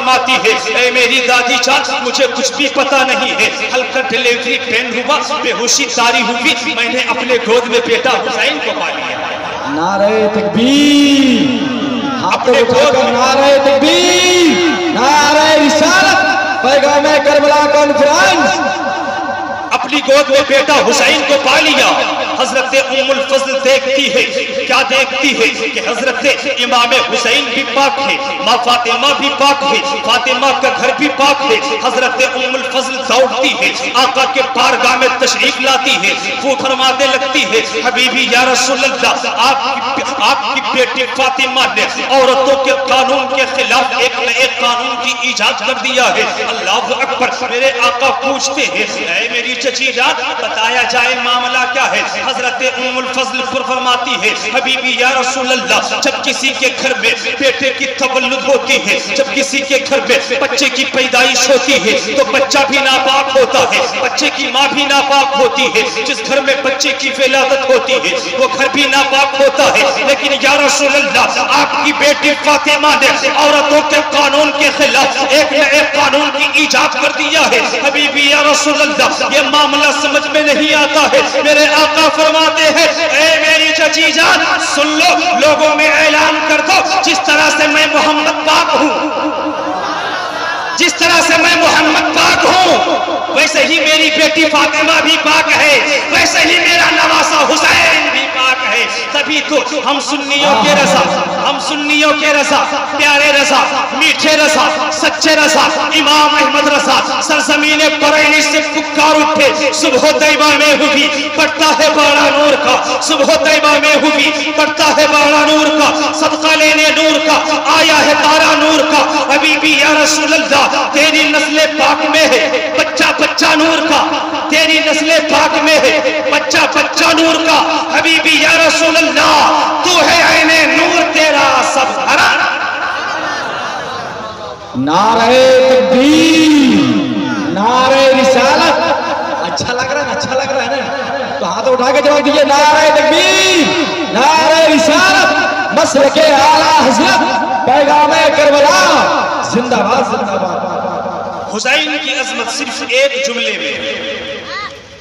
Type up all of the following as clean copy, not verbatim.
فرماتی ہے اے میری دادی جان مجھے کچھ بھی پتا نہیں ہے، ہلکا ڈیلیوری پین ہوا، بے ہوشی طاری ہوئی، میں نے اپنے گود میں بیٹا حسین کو پا لیا۔ نعرہ تکبیر، اپنے گود میں نعرہ تکبیر، نعرہ رسالت، پیغام کربلا کانفرنس، اپنی گود میں بیٹا حسین کو پا لیا۔ حضرت ام الفضل دیکھتی ہے، کیا دیکھتی ہے کہ حضرت امام حسین بھی پاک ہے، ماں فاطمہ بھی پاک ہے، فاطمہ کا گھر بھی پاک ہے۔ حضرت ام الفضل دوڑتی ہے، آقا کے بارگاہ میں تشریف لاتی ہے، وہ فرمانے لگتی ہے حبیبی یا رسول اللہ، آپ کی بیٹی فاطمہ نے عورتوں کے قانون کے خلاف ایک نئے قانون کی ایجاد کر دیا ہے۔ اللہ اکبر۔ میرے آقا پوچھتے ہیں اے میری چچی جان بتایا جائے معاملہ کیا ہے؟ حضرت ام الفضل فرماتی ہے حبیبی یا رسول اللہ، جب کسی کے گھر میں بیٹے کی تولد ہوتی ہے، جب کسی کے گھر میں بچے کی پیدائش ہوتی ہے تو بچہ بھی ناپاک ہوتا ہے، بچے کی ماں بھی ناپاک ہوتی ہے، جس گھر میں بچے کی ولادت ہوتی ہے وہ گھر بھی ناپاک ہوتا ہے۔ لیکن یا رسول اللہ آپ کی بیٹی فاطمہ نے عورتوں کے قانون کے خلاف ایک نئے قانون کی ایجاد کر دیا ہے۔ حبیبی یا رسول اللہ یہ معاملہ سمجھ میں نہیں آتا ہے۔ میرے آقا فرماتے ہیں اے میری چچی جان سن لو، لوگوں میں اعلان کر دو جس طرح سے میں محمد پاک ہوں، جس طرح سے میں محمد پاک ہوں ویسے ہی میری بیٹی فاطمہ بھی پاک ہے، ویسے ہی میرا نواسا حسین بھی پاک ہے۔ تبھی تو ہم سنیوں کے رضا، ہم سنیوں کے رضا، پیارے رضا، میٹھے رضا، سچے رضا، امام احمد رضا سرزمین بریلی سے پکار اٹھے، صبح طیبہ میں ہوئی پڑتا ہے بارہ نور کا، صبح طیبہ میں ہوئی پڑتا ہے بارہ نور کا، صدقہ لینے نور کا آیا ہے تارا نور کا۔ حبیبی یا رسول اللہ تیری نسل پاک میں ہے بچہ بچہ نور کا، تیری نسل پاک میں ہے بچہ بچہ نور کا۔ حبیبی یا رسول اللہ تو ہے عین نور تیرا سب بھرا۔ نعرہ تکبیر، نعرہ رسالت، اچھا لگ رہا ہے، اچھا لگ رہا ہے نا؟ تو ہاتھ اٹھا کے جواب دیجئے نعرہ تکبیر، نعرہ رسالت، مسلک اعلیٰ حضرت پیغام کربلا زندہ باد زندہ باد۔ حسین کی عظمت صرف ایک جملے میں،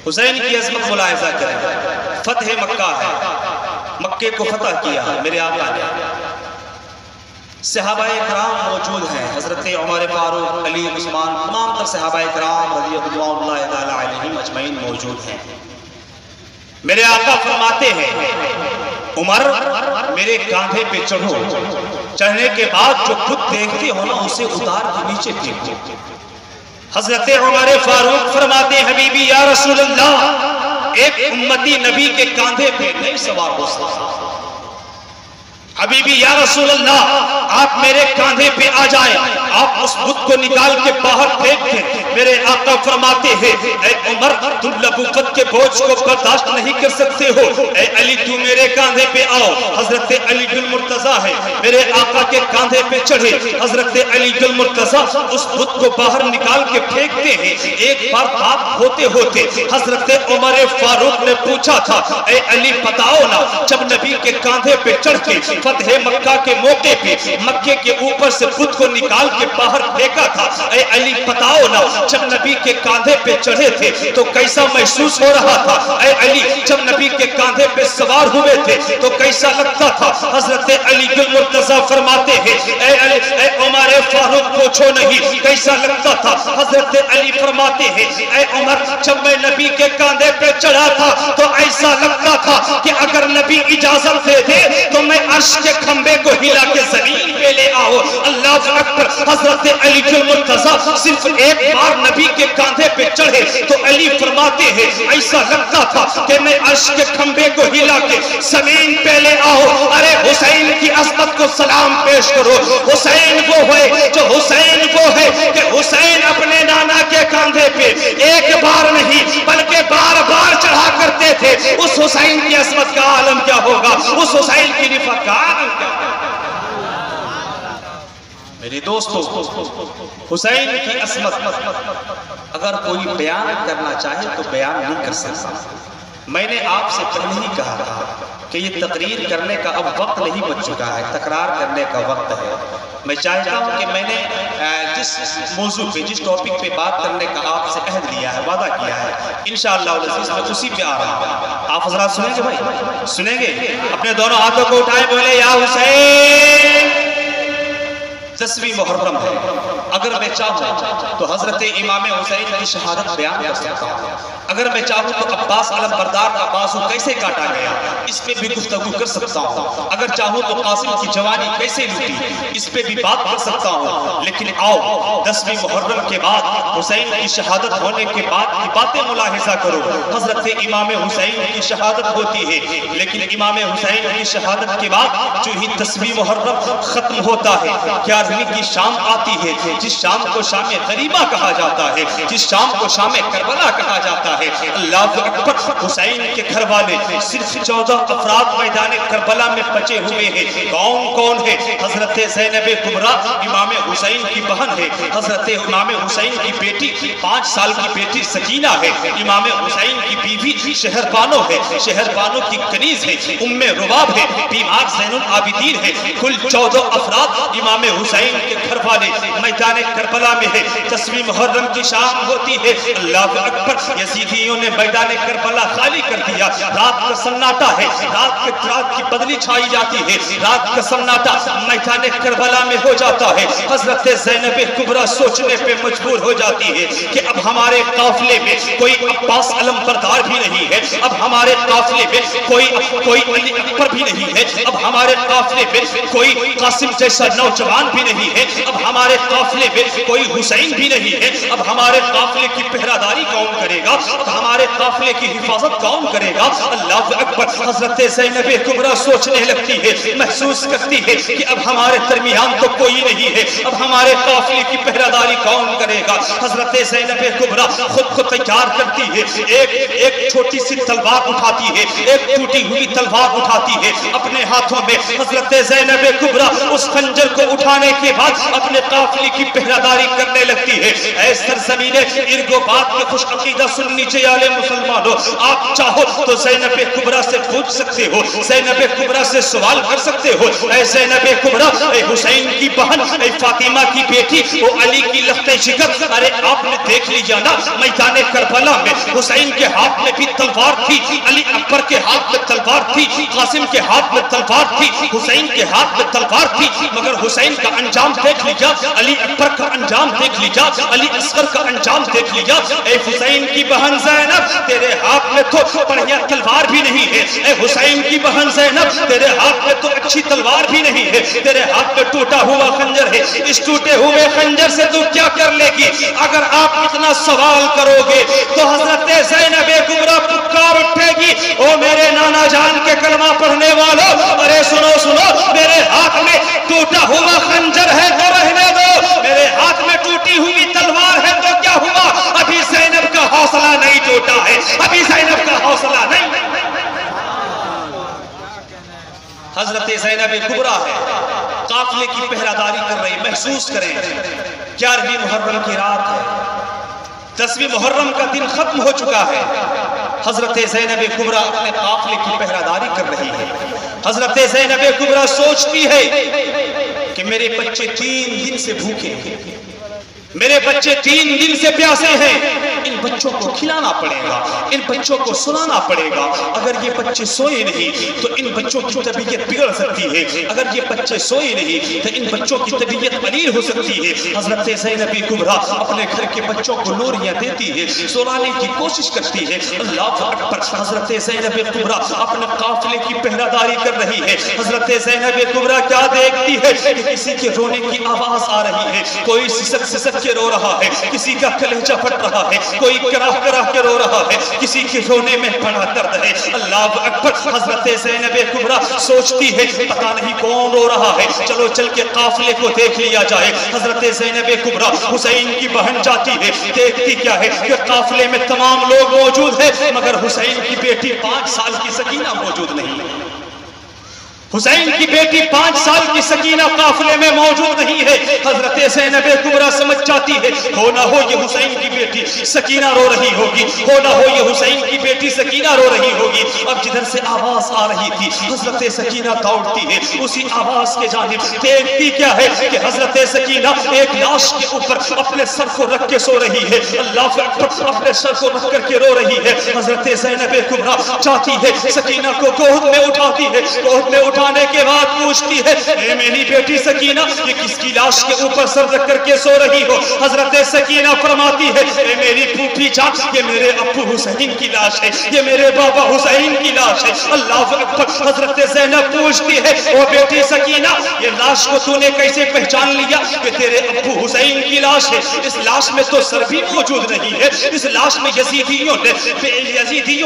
حسین کی عظمت ملاحظہ کریں، فتح مکہ ہے، مکے کو فتح کیا میرے آقا نے، صحابہ کرام موجود ہیں، حضرت عمر فاروق، علی، عثمان، تمام تر صحابہ کرام رضی اللہ تعالیٰ علیہم اجمعین موجود ہیں۔ میرے آقا فرماتے ہیں عمر میرے کاندھے پہ چڑھو، چڑھنے کے بعد جو خود دیکھتے ہو نا اسے اتار کے نیچے پھینکو۔ حضرت عمر فاروق فرماتے ہیں حبیبی یا رسول اللہ ایک امتی نبی کے کاندھے پہ نہیں سوار ہو سکتا، حبیبی یا رسول اللہ آپ میرے کاندھے پہ آ جائیں، آپ اس بت کو نکال کے باہر پھینک دیں۔ میرے آقا فرماتے ہیں اے عمر تم نبوت کے بوجھ کو برداشت نہیں کر سکتے ہو، اے علی تو میرے کاندھے پہ آؤ۔ حضرت علی المرتضیٰ ہے، میرے آقا کے کاندھے پہ چڑھے، حضرت علی المرتضیٰ اس بت کو باہر نکال کے پھینکتے ہیں۔ ایک بار بات ہوتے ہوتے حضرت عمر فاروق نے پوچھا تھا اے علی بتاؤ نا جب نبی کے کاندھے پہ چڑھ کے فتح مکہ کے موقع پہ مکے کے اوپر سے بت کو نکال کے باہر پھینکا تھا، اے علی بتاؤ نا جب نبی کے کاندھے پہ چڑھے تھے تو کیسا محسوس ہو رہا تھا؟ اے علی جب نبی کے کاندھے پہ سوار ہوئے تھے تو کیسا لگتا تھا؟ حضرت علی المرتضیٰ فرماتے ہیں اے عمر فاروق پوچھو نہیں کیسا لگتا تھا؟ حضرت علی فرماتے ہیں اے عمر جب میں نبی کے کاندھے پہ چڑھا تھا تو ایسا لگتا تھا کہ اگر نبی اجازت دے دے تو میں عرش کے کھمبے کو ہلا کے زمین پہ لے آؤ۔ اللہ اکبر۔ حضرت علی المرتضیٰ صرف ایک بار نبی کے کاندھے پہ چڑھے تو علی فرماتے ہیں ایسا لگتا تھا کہ میں عرش کے کھمبے کو ہلا کے زمین پہ لے آؤ۔ ارے حسین کی عظمت کو سلام پیش کرو۔ حسین وہ ہے جو حسین وہ ہے کہ حسین اپنے نانا کے کاندھے پہ ایک بار نہیں بلکہ بار بار چڑھا کرتے تھے۔ اس حسین کی عظمت کا عالم کیا ہوگا؟ اس حسین کی رفعت کا عالم کیا ہوگا؟ میرے دوستو حسین کی عظمت اگر کوئی بیان کرنا چاہے تو بیان نہیں کر سکتا۔ میں نے آپ سے پہلے ہی کہا تھا کہ یہ تقریر کرنے کا اب وقت نہیں بچ چکا ہے، تکرار کرنے کا وقت ہے۔ میں چاہتا ہوں کہ میں نے جس موضوع پہ جس ٹاپک پہ بات کرنے کا آپ سے عہد لیا ہے وعدہ کیا ہے انشاءاللہ العزیز میں اسی پہ آ رہا ہوں. آپ حضرات سنیں گے بھائی سنیں گے اپنے دونوں ہاتھوں کو اٹھائیں بولے یا حسین. 10ویں محرم ہے اگر میں چاہوں تو حضرت امام حسین کی شہادت بیان کر سکتا ہوں. اگر میں چاہوں تو عباس علم بردار کا بازو کیسے کاٹا گیا اس پہ بھی گفتگو کر سکتا ہوں. اگر چاہوں تو قاسم کی جوانی کیسے لوٹی اس پہ بھی بات کر سکتا ہوں. لیکن آؤ 10ویں محرم کے بعد حسین کی شہادت ہونے کے بعد کی باتیں ملاحظہ کرو. حضرت امام حسین کی شہادت ہوتی ہے لیکن امام حسین کی شہادت کے بعد جو ہی 10ویں محرم ختم ہوتا ہے 11ویں کی شام آتی ہے جس شام کو شام غریبہ کہا جاتا ہے جس شام کو شام کربلا کہا جاتا ہے. اللہ اکبر. حسین کے گھر والے صرف 14 افراد میدان کربلا میں بچے ہوئے ہیں. کون کون ہے؟ حضرت زینب کبریٰ امام حسین کی بہن ہے. حضرت امام حسین کی بیٹی 5 سال کی بیٹی سکینہ ہے. امام حسین کی بیوی شہربانو ہے. شہربانو کی کنیز ہے. ام رباب ہے. بیمار زین العابدین ہے. کل 14 افراد امام حسین کے گھر والے میدان کربلا میں ہے. 10ویں محرم کی شام ہوتی ہے. اللہ اکبر. یزیدیوں نے میدان کربلا خالی کر دیا. رات کا سناٹا ہے. رات کی بدلی چھائی جاتی ہے. رات کا سناٹا میدان کربلا میں ہو جاتا ہے. حضرت زینب کبریٰ سوچنے پہ مجبور ہو جاتی ہے کہ اب ہمارے قافلے میں کوئی عباس علم بردار بھی نہیں ہے. اب ہمارے قافلے میں کوئی علی اکبر بھی نہیں ہے. اب ہمارے قافلے میں کوئی قاسم جیسا نوجوان بھی نہیں ہے. اب ہمارے قافلے میں کوئی حسین بھی نہیں ہے. اب ہمارے قافلے کی پہراداری کون کرے گا؟ اب ہمارے قافلے کی حفاظت کون کرے گا؟ اللہ اکبر. حضرت زینب کبریٰ سوچنے لگتی ہے محسوس کرتی ہے کہ اب ہمارے درمیان تو کوئی نہیں ہے. اب ہمارے قافلے کی پہراداری کون کرے گا؟ حضرت زینب کبریٰ خود کو تیار کرتی ہے. ایک چھوٹی سی تلوار اٹھاتی ہے. ایک ٹوٹی ہوئی تلوار اٹھاتی ہے اپنے ہاتھوں میں. حضرت زینب کبریٰ اس خنجر کو اٹھانے کے بعد اپنے قافلے کی پہراداری کرنے لگتی ہے. اے سرزمین ارگ و باد کے خوش عقیدہ سنی چیالے مسلمانوں آپ چاہو تو زینب کبریٰ سے پوچھ سکتے ہو. زینب کبریٰ سے سوال کر سکتے ہو. اے زینب کبریٰ اے حسین کی بہن اے فاطمہ کی بیٹی او علی کی لخت شکر ارے آپ نے دیکھ لیا نا میدان کربلا میں حسین کے ہاتھ میں بھی تلوار تھی. علی اکبر کے ہاتھ میں تلوار تھی. قاسم کے ہاتھ میں تلوار تھی. حسین کے ہاتھ میں تلوار تھی. مگر حسین کا انجام دیکھ لیا. علی اکبر کا انجام دیکھ لیا. علی اصغر کا انجام دیکھ لیا. اے حسین کی بہن زینب تیرے ہاتھ میں تو بڑھیا تلوار بھی نہیں ہے. اے حسین کی بہن زینب تیرے ہاتھ میں تو اچھی تلوار بھی نہیں ہے. تیرے ہاتھ میں ٹوٹا ہوا خنجر ہے. اس ٹوٹے ہوئے خنجر سے تو کیا کر لے گی؟ اگر آپ اتنا سوال کرو گے تو حضرت زینب کبریٰ پکار اٹھے گی او میرے نانا جان کے کلمہ پڑھنے والوں ارے سنو میرے ہاتھ میں ٹوٹا ہوا خنجر ہے تو رہنے دو. میرے ہاتھ میں ٹوٹی ہوئی تلوار ہے تو کیا ہوا؟ ابھی زینب کا حوصلہ نہیں ٹوٹا ہے. ابھی زینب کا حوصلہ نہیں. حضرت زینب کبریٰ ہے قافلے کی پہراداری کر رہی. محسوس کریں 11ویں محرم کی رات ہے. 10ویں محرم کا دن ختم ہو چکا ہے. حضرت زینب کبریٰ اپنے قافلے کی پہراداری کر رہی ہے. حضرت زینب کبریٰ سوچتی ہے کہ میرے بچے 3 دن سے بھوکے ہیں. میرے بچے 3 دن سے پیاسے ہیں. ان بچوں کو کھلانا پڑے گا. ان بچوں کو سلانا پڑے گا. اگر یہ بچے سوئے نہیں تو ان بچوں کی طبیعت بگڑ سکتی ہے. اگر یہ بچے سوئے نہیں تو ان بچوں کی طبیعت قلیل ہو سکتی ہے. حضرت زینب کبریٰ اپنے گھر کے بچوں کو لوریاں دیتی ہے. سلانے کی کوشش کرتی ہے. اللہ اکبر. حضرت زینب کبریٰ اپنے قافلے کی پہراداری کر رہی ہے. حضرت زینب کبریٰ کیا دیکھتی ہے کہ کسی کے رونے کی آواز آ رہی ہے. کوئی سسک سسک کے رو رہا ہے. کسی کا کلیجہ پھٹ رہا ہے. کوئی کراہ کراہ کے رو رہا ہے. کسی کے رونے میں بڑا درد ہے. اللہ اکبر. حضرت زینب کبریٰ سوچتی ہے پتہ نہیں کون رو رہا ہے. چلو چل کے قافلے کو دیکھ لیا جائے. حضرت زینب کبریٰ حسین کی بہن جاتی ہے. دیکھتی کیا ہے کہ قافلے میں تمام لوگ موجود ہیں مگر حسین کی بیٹی 5 سال کی سکینہ موجود نہیں ہے. حسین کی بیٹی 5 سال کی سکینہ قافلے میں موجود نہیں ہے. حضرت زینب کبریٰ سمجھ جاتی ہے ہو نہ ہو یہ حسین کی بیٹی سکینہ رو رہی ہوگی, ہو نہ ہو یہ حسین کی بیٹی سکینہ رو رہی ہوگی. اب جدھر سے آواز آ رہی تھی حضرت سکینہ دوڑتی ہے اسی آواز کے جانب. دیکھتی کیا ہے کہ حضرت سکینہ ایک لاش کے اوپر اپنے سر کو رکھ کے سو رہی ہے. اللہ اکبر, اپنے سر کو رکھ کر کے رو رہی ہے. حضرت زینب کبریٰ چاہتی ہے سکینہ کو گود میں اٹھاتی ہے. گود میں اٹھانے کے بعد پوچھتی ہے اے میری بیٹی سکینہ یہ کس کی لاش کے اوپر سر رکھ کر کے سو رہی ہو؟ حضرت سکینہ فرماتی ہے اے میری پھوپھی جان یہ میرے ابو حسین کی لاش ہے, یہ میرے بابا حسین کی لاش ہے. اللہ اکبر. حضرت زینب پوچھتی ہے او بیٹی سکینہ یہ لاش کو تو نے کیسے پہچان لیا کہ تیرے ابو حسین کی لاش ہے؟ اس لاش میں تو سر بھی موجود نہیں ہے. اس لاش میں یزیدیوں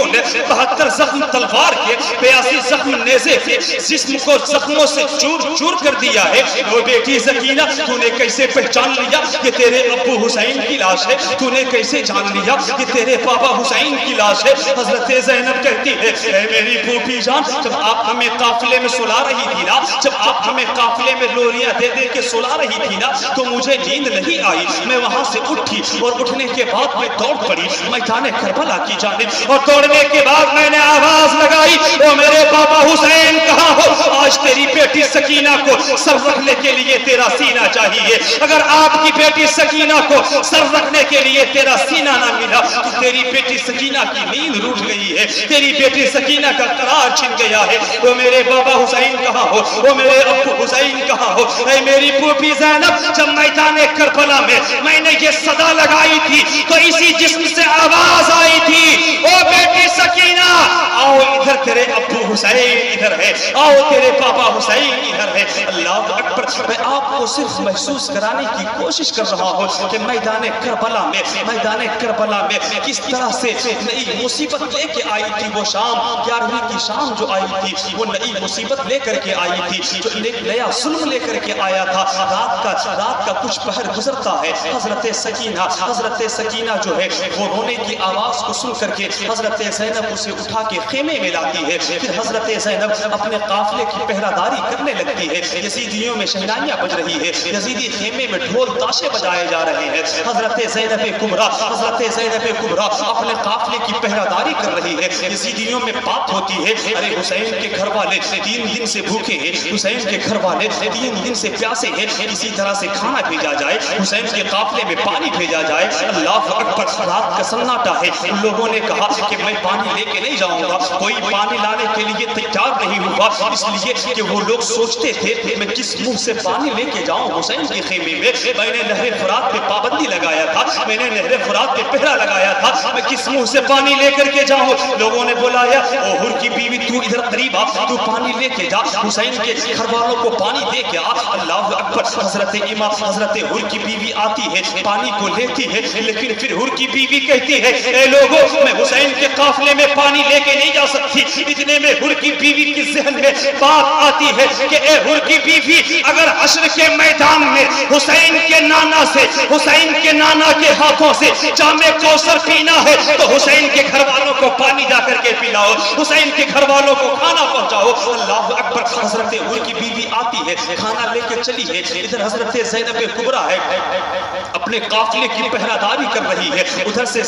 نے 72 زخم تلوار کے, 82 زخم نیزے کے, جسم کو زخموں سے چور چور کر دیا ہے. وہ بیٹی سکینہ تو نے کیسے پہچان لیا کہ تیرے ابو حسین کی لاش ہے؟ تو نے کیسے جان لیا کہ تیرے بابا حسین کی لاش ہے؟ حضرت زینب کہتی ہے اے میری پھوپھی جان جب آپ ہمیں قافلے میں سلا رہی تھی نا, جب آپ ہمیں قافلے میں لوریاں دے دے کے سلا رہی تھی نا تو مجھے نیند نہیں آئی. میں وہاں سے اٹھی اور اٹھنے کے بعد میں دوڑ پڑی میدان کربلا کی جانب, اور دوڑنے کے بعد میں نے آواز لگائی او میرے بابا حسین کہاں ہو؟ آج تیری بیٹی سکینہ کو سر رکھنے کے لیے تیرا سینہ چاہیے. اگر آپ کی بیٹی سکینہ کو سر رکھنے کے لیے تیرا سینہ نہ ملا تو تیری بیٹی سکینہ کی نیند روٹ گئی ہے, تیری بیٹی سکینہ کا قرار چھن گیا ہے. وہ میرے بابا حسین کہاں ہو؟ وہ میرے ابو حسین کہاں ہو؟ اے میری پھوپھی زینب جب میدان کربلا میں نے یہ صدا لگائی تھی تو اسی جسم سے آواز آئی تھی او بیٹی سکینہ آؤ ادھر, تیرے ابو حسین ادھر ہے, آؤ تیرے بابا حسین ادھر ہے. اللہ اکبر. میں آپ کو صرف محسوس کرانے کی کوشش کر رہا ہوں کہ میدان کربلا میں کس طرح سے نئی مصیبت لے کے آئی تھی. وہ شام 11ویں کی شام جو آئی تھی وہ نئی مصیبت لے کر کے آئی تھی, جو ایک نیا ظلم لے کر کے آیا تھا. رات کا کچھ پہر گزرتا ہے. حضرت سکینہ جو ہے وہ رونے کی آواز کو سن کر کے حضرت زینب اسے اٹھا کے خیمے میں لاتی ہے. پھر حضرت زینب اپنے قافلے کی پہراداری کرنے لگتی ہے. یزیدیوں میں شہنائیاں بج رہی ہے, یزیدی خیمے میں ڈھول تاشے بجائے جا رہے ہیں. حضرت زینب کبریٰ اپنے قافلے کی پہراداری کر رہی ہے. یزیدیوں میں بات ہوتی ہے ارے حسین کے گھر والے 3 دن سے بھوکے ہیں, حسین کے گھر والے 3 دن سے پیاسے ہیں, اسی طرح سے کھانا بھیجا جائے, حسین کے قافلے میں پانی بھیجا جائے. اللہ اکبر. رات کا سناٹا ہے. ان لوگوں نے کہا کہ میں پانی لے کے نہیں جاؤں گا, کوئی پانی لانے کے لیے تیار نہیں ہوا, اس لیے کہ وہ لوگ سوچتے تھے میں کس منہ سے پانی لے کے جاؤں حسین کے خیمے میں. میں نے نہر فرات پہ پابندی لگایا تھا, میں نے نہر فرات پہ پہرا لگایا تھا, میں کس منہ سے پانی لے کر کے جاؤں. لوگوں نے بلایا او حر کی بیوی تو ادھر قریب آ, تو پانی لے کے جا, حسین کے گھر والوں کو پانی دے کے آ. اللہ اکبر. حضرت حر کی بیوی آتی ہے, پانی کو لیتی ہے, لیکن پھر حر کی بیوی کہتی ہے اے لوگوں میں حسین کے قافلے میں پانی لے کے نہیں جا سکتی. اتنے میں حر کی بیوی کی ذہن میں بات آتی ہے کہ اے حر کی بیوی اگر حشر کے میدان میں حسین کے نانا کے ہاتھوں سے جام کوثر پینا ہے تو حسین کے گھر والوں کو پانی جا کر کے پلاؤ, حسین کے گھر والوں کو کھانا پہنچاؤ. اللہ اکبر. حضرت حر کی بیوی آتی ہے, کھانا لے کے چلی ہے. ادھر حضرت زینب کبریٰ ہے اپنے قافلے کی پہراداری کر رہی ہے, ادھر سے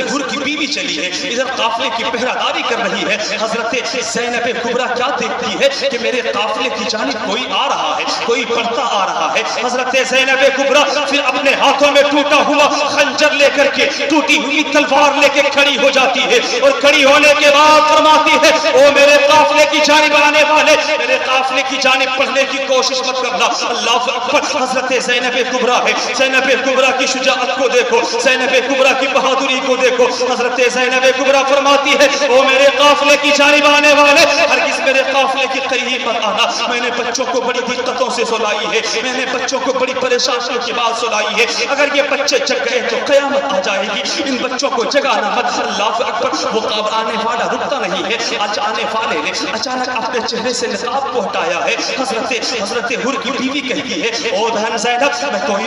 حر کی بیوی چلی ہے, ادھر قافلے کی پہراداری کر رہی ہے. حضرت زینب کبریٰ کیا دیکھتی ہے کہ میرے قافلے کی جانب کوئی آ رہا ہے, کوئی بڑھتا آ رہا ہے. حضرت زینب کبریٰ پھر اپنے ہاتھوں میں ٹوٹا ہوا خنجر لے کر کے, ٹوٹی ہوئی تلوار لے کے کھڑی ہو جاتی ہے, اور کھڑی ہونے کے بعد فرماتی ہے او میرے قافلے کی جانب آنے والے, میرے قافلے کی جانب پڑھنے کی کوشش مت کرنا. اللہ اکبر. حضرت زینب کبریٰ ہے, زینب کبریٰ کی شجاعت کو دیکھو, زینب کبریٰ کی بہادری کو دیکھو. حضرت زینب کبریٰ فرماتی ہے او میرے قافلے کی جانب آنے والے ہرگز میرے قافلے کے قریب مت آنا. میں نے بچوں کو بڑی دقتوں سے سلائی ہے, میں نے بچوں کو بڑی پریشانیوں کے بعد سلائی ہے. اگر یہ بچے جگ گئے تو قیامت آ جائے گی, ان بچوں کو جگانا مت. اللہ اکبر. وہ قاب آنے والا رکتا نہیں ہے. آج آنے والے نے اچانک اپنے چہرے سے نقاب کو ہٹایا ہے. حضرت حر کی بیوی کہتی ہے او بہن زینب میں کوئی